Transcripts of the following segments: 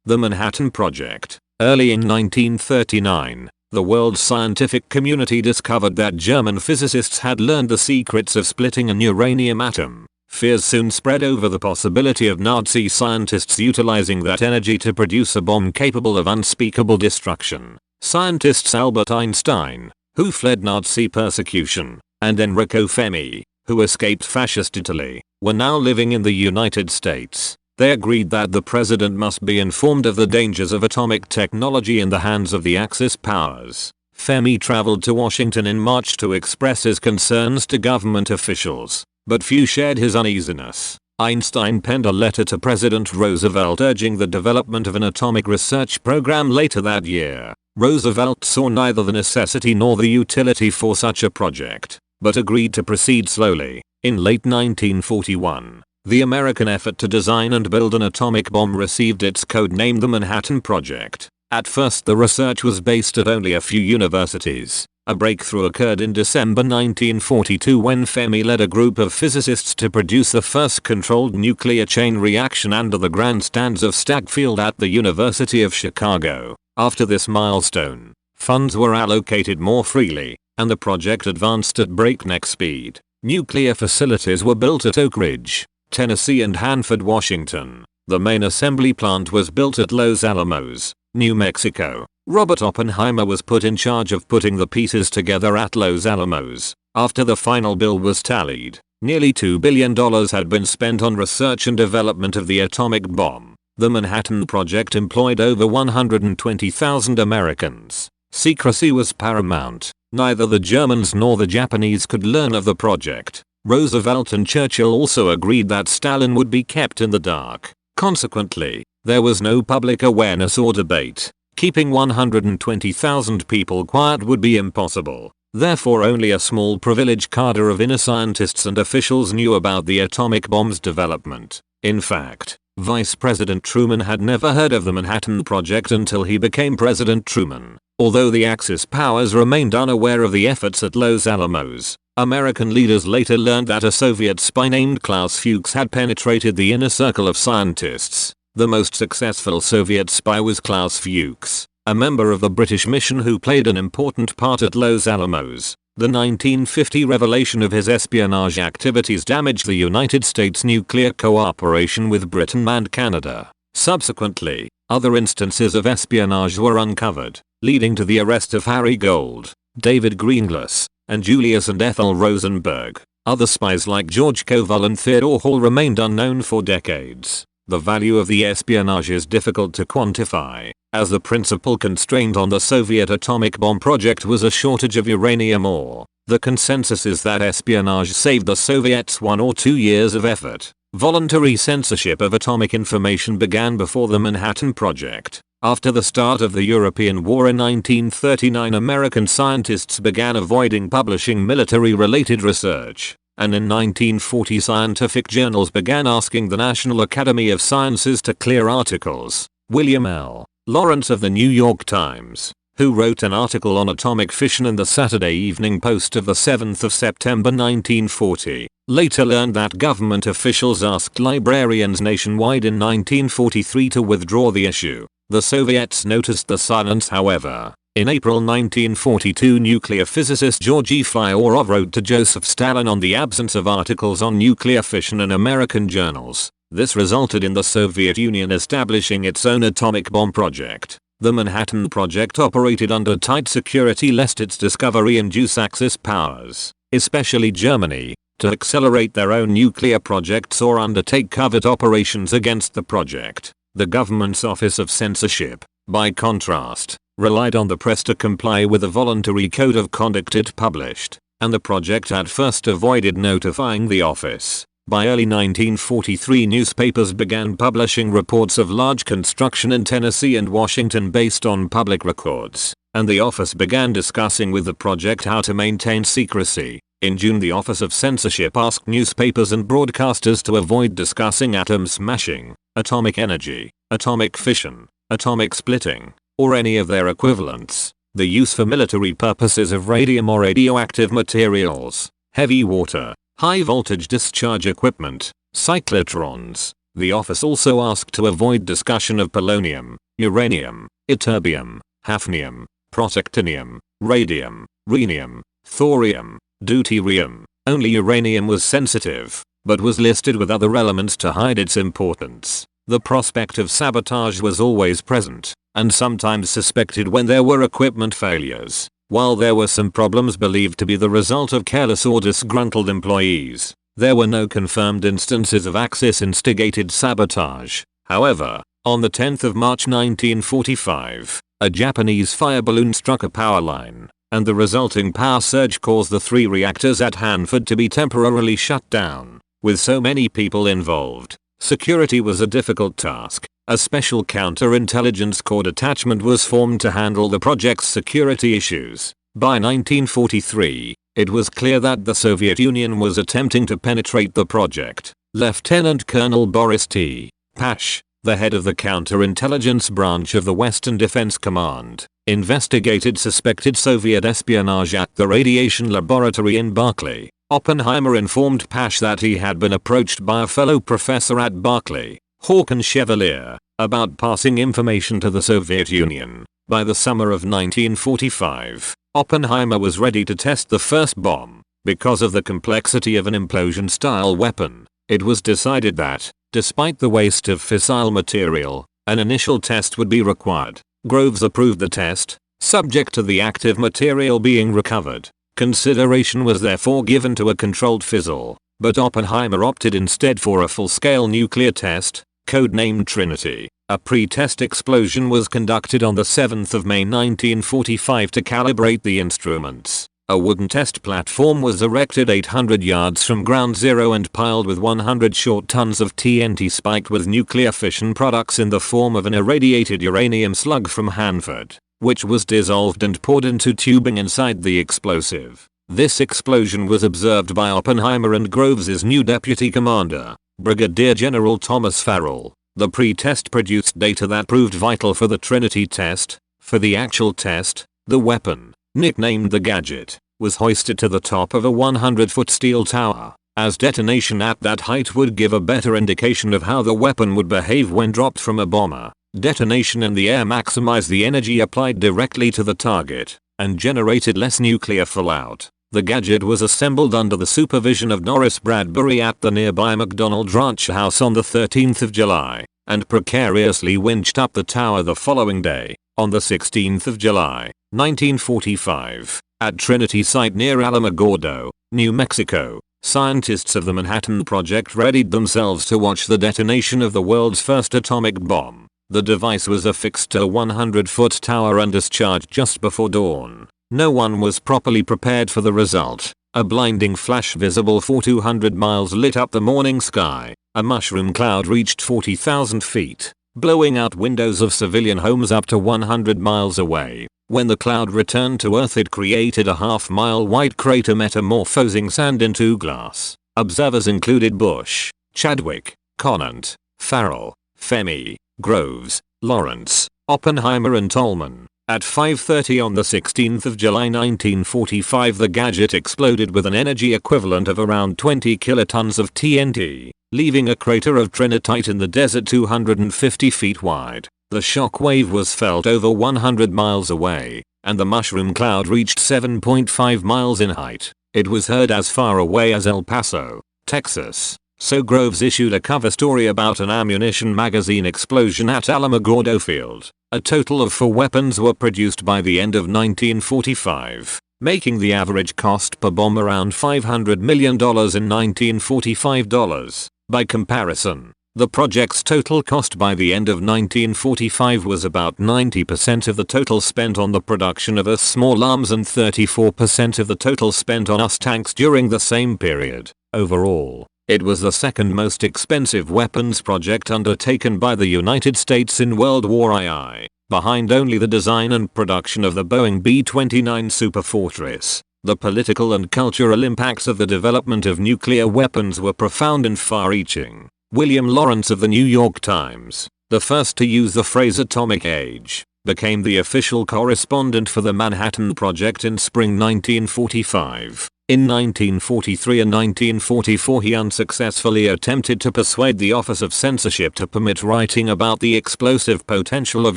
The Manhattan Project. Early in 1939, the world scientific community discovered that German physicists had learned the secrets of splitting an uranium atom. Fears soon spread over the possibility of Nazi scientists utilizing that energy to produce a bomb capable of unspeakable destruction. Scientists Albert Einstein, who fled Nazi persecution, and Enrico Fermi, who escaped fascist Italy, were now living in the United States. They agreed that the president must be informed of the dangers of atomic technology in the hands of the Axis powers. Fermi traveled to Washington in March to express his concerns to government officials, but few shared his uneasiness. Einstein penned a letter to President Roosevelt urging the development of an atomic research program later that year. Roosevelt saw neither the necessity nor the utility for such a project, but agreed to proceed slowly. In late 1941, the American effort to design and build an atomic bomb received its code name the Manhattan Project. At first the research was based at only a few universities. A breakthrough occurred in December 1942 when Fermi led a group of physicists to produce the first controlled nuclear chain reaction under the grandstands of Stagfield at the University of Chicago. After this milestone, funds were allocated more freely, and the project advanced at breakneck speed. Nuclear facilities were built at Oak Ridge, Tennessee and Hanford, Washington. The main assembly plant was built at Los Alamos, New Mexico. Robert Oppenheimer was put in charge of putting the pieces together at Los Alamos. After the final bill was tallied, nearly $2 billion had been spent on research and development of the atomic bomb. The Manhattan Project employed over 120,000 Americans. Secrecy was paramount. Neither the Germans nor the Japanese could learn of the project. Roosevelt and Churchill also agreed that Stalin would be kept in the dark. Consequently, there was no public awareness or debate. Keeping 120,000 people quiet would be impossible. Therefore only a small privileged cadre of inner scientists and officials knew about the atomic bomb's development. In fact, Vice President Truman had never heard of the Manhattan Project until he became President Truman. Although the Axis powers remained unaware of the efforts at Los Alamos, American leaders later learned that a Soviet spy named Klaus Fuchs had penetrated the inner circle of scientists. The most successful Soviet spy was Klaus Fuchs, a member of the British mission who played an important part at Los Alamos. The 1950 revelation of his espionage activities damaged the United States' nuclear cooperation with Britain and Canada. Subsequently, other instances of espionage were uncovered, leading to the arrest of Harry Gold, David Greenglass, and Julius and Ethel Rosenberg. Other spies like George Koval and Theodore Hall remained unknown for decades. The value of the espionage is difficult to quantify, as the principal constraint on the Soviet atomic bomb project was a shortage of uranium ore. The consensus is that espionage saved the Soviets 1 or 2 years of effort. Voluntary censorship of atomic information began before the Manhattan Project. After the start of the European War in 1939, American scientists began avoiding publishing military-related research, and in 1940 scientific journals began asking the National Academy of Sciences to clear articles. William L. Lawrence of the New York Times, who wrote an article on atomic fission in the Saturday Evening Post of the 7th of September 1940, later learned that government officials asked librarians nationwide in 1943 to withdraw the issue. The Soviets noticed the silence, however. In April 1942, nuclear physicist Georgy Flyorov wrote to Joseph Stalin on the absence of articles on nuclear fission in American journals. This resulted in the Soviet Union establishing its own atomic bomb project. The Manhattan Project operated under tight security lest its discovery induce Axis powers, especially Germany, to accelerate their own nuclear projects or undertake covert operations against the project. The government's Office of Censorship, by contrast, relied on the press to comply with the voluntary code of conduct it published, and the project at first avoided notifying the office. By early 1943, newspapers began publishing reports of large construction in Tennessee and Washington based on public records, and the office began discussing with the project how to maintain secrecy. In June, the Office of Censorship asked newspapers and broadcasters to avoid discussing atom smashing, atomic energy, atomic fission, atomic splitting, or any of their equivalents, the use for military purposes of radium or radioactive materials, heavy water, high voltage discharge equipment, cyclotrons, The office also asked to avoid discussion of polonium, uranium, ytterbium, hafnium, protactinium, radium, rhenium, thorium, deuterium. Only uranium was sensitive, but was listed with other elements to hide its importance. The prospect of sabotage was always present, and sometimes suspected when there were equipment failures. While there were some problems believed to be the result of careless or disgruntled employees, there were no confirmed instances of Axis-instigated sabotage. However, on the 10th of March 1945, a Japanese fire balloon struck a power line, and the resulting power surge caused the 3 reactors at Hanford to be temporarily shut down. With so many people involved, security was a difficult task. A special counterintelligence corps detachment was formed to handle the project's security issues. By 1943, it was clear that the Soviet Union was attempting to penetrate the project. Lieutenant Colonel Boris T. Pash, the head of the counterintelligence branch of the Western Defense Command, investigated suspected Soviet espionage at the radiation laboratory in Berkeley. Oppenheimer informed Pash that he had been approached by a fellow professor at Berkeley, Håkan Chevalier, about passing information to the Soviet Union. By the summer of 1945, Oppenheimer was ready to test the first bomb. Because of the complexity of an implosion-style weapon, it was decided that, despite the waste of fissile material, an initial test would be required. Groves approved the test, subject to the active material being recovered. Consideration was therefore given to a controlled fizzle, but Oppenheimer opted instead for a full-scale nuclear test, codenamed Trinity. A pre-test explosion was conducted on the 7th of May 1945 to calibrate the instruments. A wooden test platform was erected 800 yards from ground zero and piled with 100 short tons of TNT spiked with nuclear fission products in the form of an irradiated uranium slug from Hanford, which was dissolved and poured into tubing inside the explosive. This explosion was observed by Oppenheimer and Groves' new deputy commander, Brigadier General Thomas Farrell. The pre-test produced data that proved vital for the Trinity test. For the actual test, the weapon, nicknamed the Gadget, was hoisted to the top of a 100-foot steel tower, as detonation at that height would give a better indication of how the weapon would behave when dropped from a bomber. Detonation in the air maximized the energy applied directly to the target, and generated less nuclear fallout. The Gadget was assembled under the supervision of Norris Bradbury at the nearby McDonald Ranch House on the 13th of July, and precariously winched up the tower the following day, on the 16th of July, 1945, at Trinity site near Alamogordo, New Mexico. Scientists of the Manhattan Project readied themselves to watch the detonation of the world's first atomic bomb. The device was affixed to a 100-foot tower and discharged just before dawn. No one was properly prepared for the result. A blinding flash visible for 200 miles lit up the morning sky. A mushroom cloud reached 40,000 feet, blowing out windows of civilian homes up to 100 miles away. When the cloud returned to Earth, it created a half-mile wide crater metamorphosing sand into glass. Observers included Bush, Chadwick, Conant, Farrell, Femi, Groves, Lawrence, Oppenheimer and Tolman. At 5:30 on the 16th of July 1945, the Gadget exploded with an energy equivalent of around 20 kilotons of TNT, leaving a crater of trinitite in the desert 250 feet wide. The shock wave was felt over 100 miles away, and the mushroom cloud reached 7.5 miles in height. It was heard as far away as El Paso, Texas. So Groves issued a cover story about an ammunition magazine explosion at Alamogordo Field. A total of 4 weapons were produced by the end of 1945, making the average cost per bomb around $500 million in 1945 dollars. By comparison, the project's total cost by the end of 1945 was about 90% of the total spent on the production of US small arms and 34% of the total spent on US tanks during the same period. Overall, it was the second most expensive weapons project undertaken by the United States in World War II, behind only the design and production of the Boeing B-29 Superfortress. The political and cultural impacts of the development of nuclear weapons were profound and far-reaching. William Lawrence of the New York Times, the first to use the phrase atomic age, became the official correspondent for the Manhattan Project in spring 1945. In 1943 and 1944 he unsuccessfully attempted to persuade the Office of Censorship to permit writing about the explosive potential of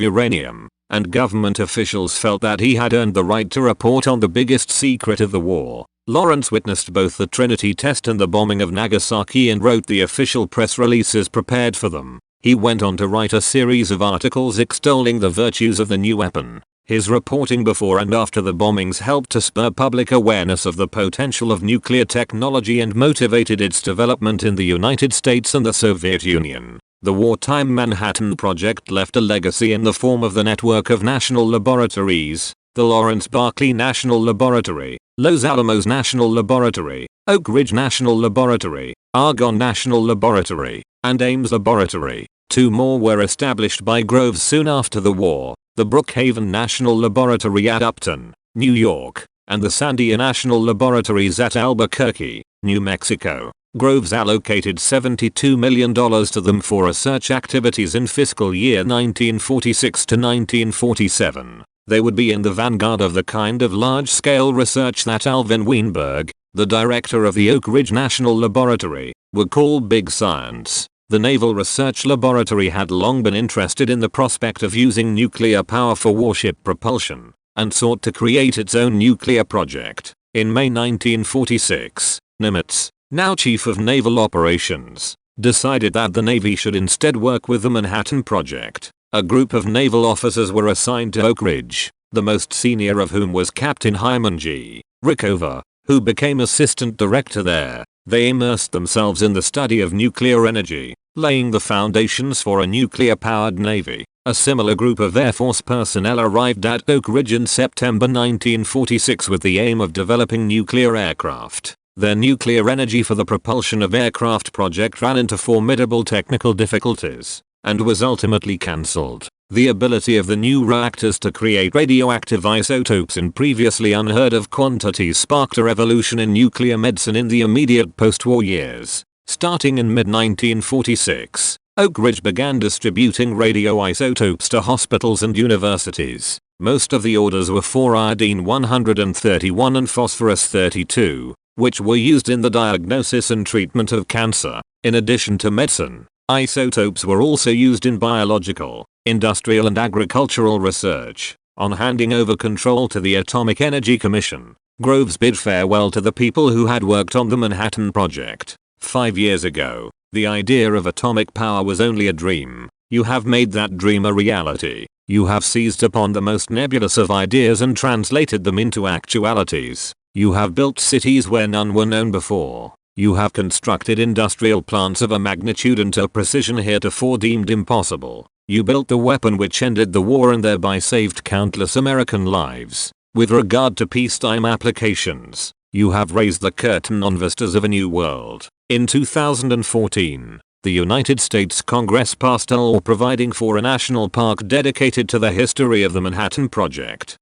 uranium, and government officials felt that he had earned the right to report on the biggest secret of the war. Lawrence witnessed both the Trinity test and the bombing of Nagasaki and wrote the official press releases prepared for them. He went on to write a series of articles extolling the virtues of the new weapon. His reporting before and after the bombings helped to spur public awareness of the potential of nuclear technology and motivated its development in the United States and the Soviet Union. The wartime Manhattan Project left a legacy in the form of the network of national laboratories: the Lawrence Berkeley National Laboratory, Los Alamos National Laboratory, Oak Ridge National Laboratory, Argonne National Laboratory, and Ames Laboratory. 2 more were established by Groves soon after the war: the Brookhaven National Laboratory at Upton, New York, and the Sandia National Laboratories at Albuquerque, New Mexico. Groves allocated $72 million to them for research activities in fiscal year 1946 to 1947. They would be in the vanguard of the kind of large-scale research that Alvin Weinberg, the director of the Oak Ridge National Laboratory, would call big science. The Naval Research Laboratory had long been interested in the prospect of using nuclear power for warship propulsion, and sought to create its own nuclear project. In May 1946, Nimitz, now Chief of Naval Operations, decided that the Navy should instead work with the Manhattan Project. A group of naval officers were assigned to Oak Ridge, the most senior of whom was Captain Hyman G. Rickover, who became assistant director there. They immersed themselves in the study of nuclear energy, laying the foundations for a nuclear-powered Navy. A similar group of Air Force personnel arrived at Oak Ridge in September 1946 with the aim of developing nuclear aircraft. Their nuclear energy for the propulsion of aircraft project ran into formidable technical difficulties, and was ultimately cancelled. The ability of the new reactors to create radioactive isotopes in previously unheard of quantities sparked a revolution in nuclear medicine in the immediate post-war years. Starting in mid-1946, Oak Ridge began distributing radioisotopes to hospitals and universities. Most of the orders were for iodine-131 and phosphorus-32, which were used in the diagnosis and treatment of cancer. In addition to medicine, isotopes were also used in biological, industrial and agricultural research. On handing over control to the Atomic Energy Commission, Groves bid farewell to the people who had worked on the Manhattan Project. 5 years ago, the idea of atomic power was only a dream. You have made that dream a reality. You have seized upon the most nebulous of ideas and translated them into actualities. You have built cities where none were known before. You have constructed industrial plants of a magnitude and a precision heretofore deemed impossible. You built the weapon which ended the war and thereby saved countless American lives. With regard to peacetime applications, you have raised the curtain on vistas of a new world. In 2014, the United States Congress passed a law providing for a national park dedicated to the history of the Manhattan Project.